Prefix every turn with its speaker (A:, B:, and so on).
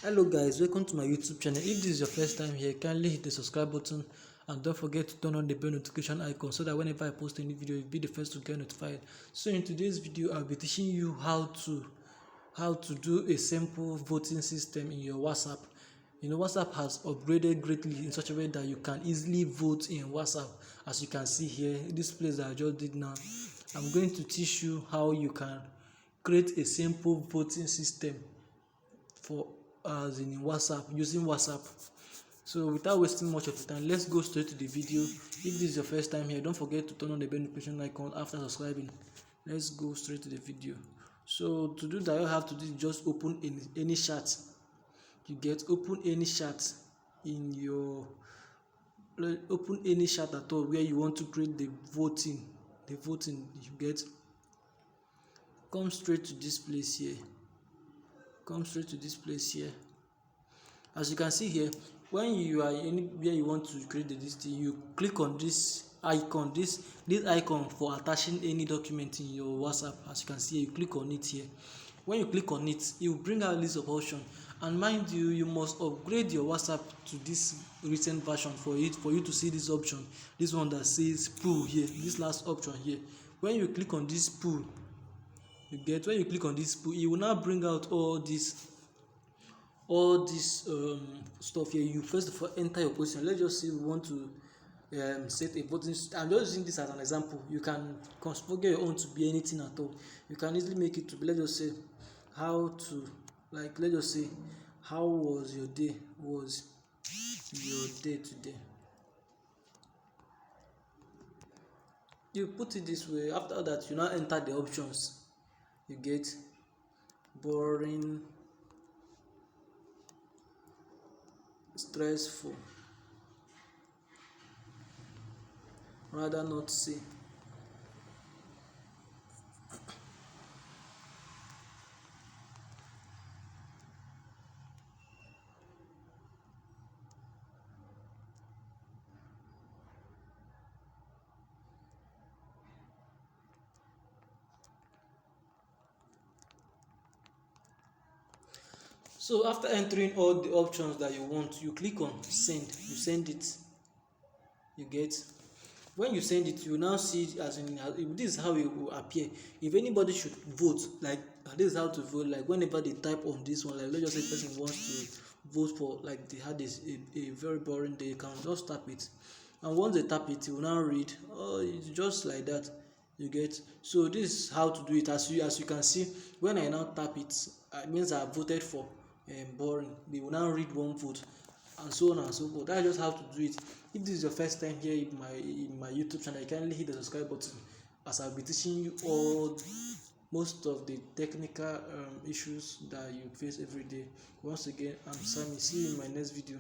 A: Hello guys, welcome to my YouTube channel. If this is your first time here, kindly hit the subscribe button and don't forget to turn on the bell notification icon so that whenever I post any video, you'll be the first to get notified. So in today's video, I'll be teaching you how to do a simple voting system in your WhatsApp. You know, WhatsApp has upgraded greatly in such a way that you can easily vote in WhatsApp. As you can see here, this place that I just did now, I'm going to teach you how you can create a simple voting system for as in WhatsApp, using WhatsApp. So without wasting much of the time, let's go straight to the video. If this is your first time here, don't forget to turn on the bell notification icon after subscribing. Let's go straight to the video. So to do that, all you have to do is just open any chat. You get open any chat in your open any chat at all where you want to create the voting. You get, come straight to this place here. As you can see here, when you are anywhere you want to create this thing, you click on this icon, this icon for attaching any document in your WhatsApp. As you can see, you click on it here. When you click on it, it will bring out a list of options, and mind you, you must upgrade your WhatsApp to this recent version for you to see this option, this one that says pull here, this last option here. When you click on this pull, when you click on this pull, it will now bring out all this stuff here. You first of all enter your position. Let's just say we want to set a voting. I'm just using this as an example. You can configure your own to be anything at all. You can easily make it to be, let's just say, let's just say, how was your day today. You put it this way. After that, you now enter the options. You get boring, stressful, rather not say. So after entering all the options that you want, you click on send. You send it. You get, when you send it, you now see it as in this is how it will appear. If anybody should vote, like this is how to vote. Like whenever they type on this one, like let's just say person wants to vote for, like they had a very boring day, you can just tap it, and once they tap it, you will now read. Oh, it's just like that. You get, so this is how to do it. As you can see, when I now tap it, it means I voted for boring. They will now read one vote, and so on and so forth. That's just how to do it. If this is your first time here in my YouTube channel, kindly hit the subscribe button, as I'll be teaching you most of the technical issues that you face every day. Once again, I'm Sammy. See you in my next video.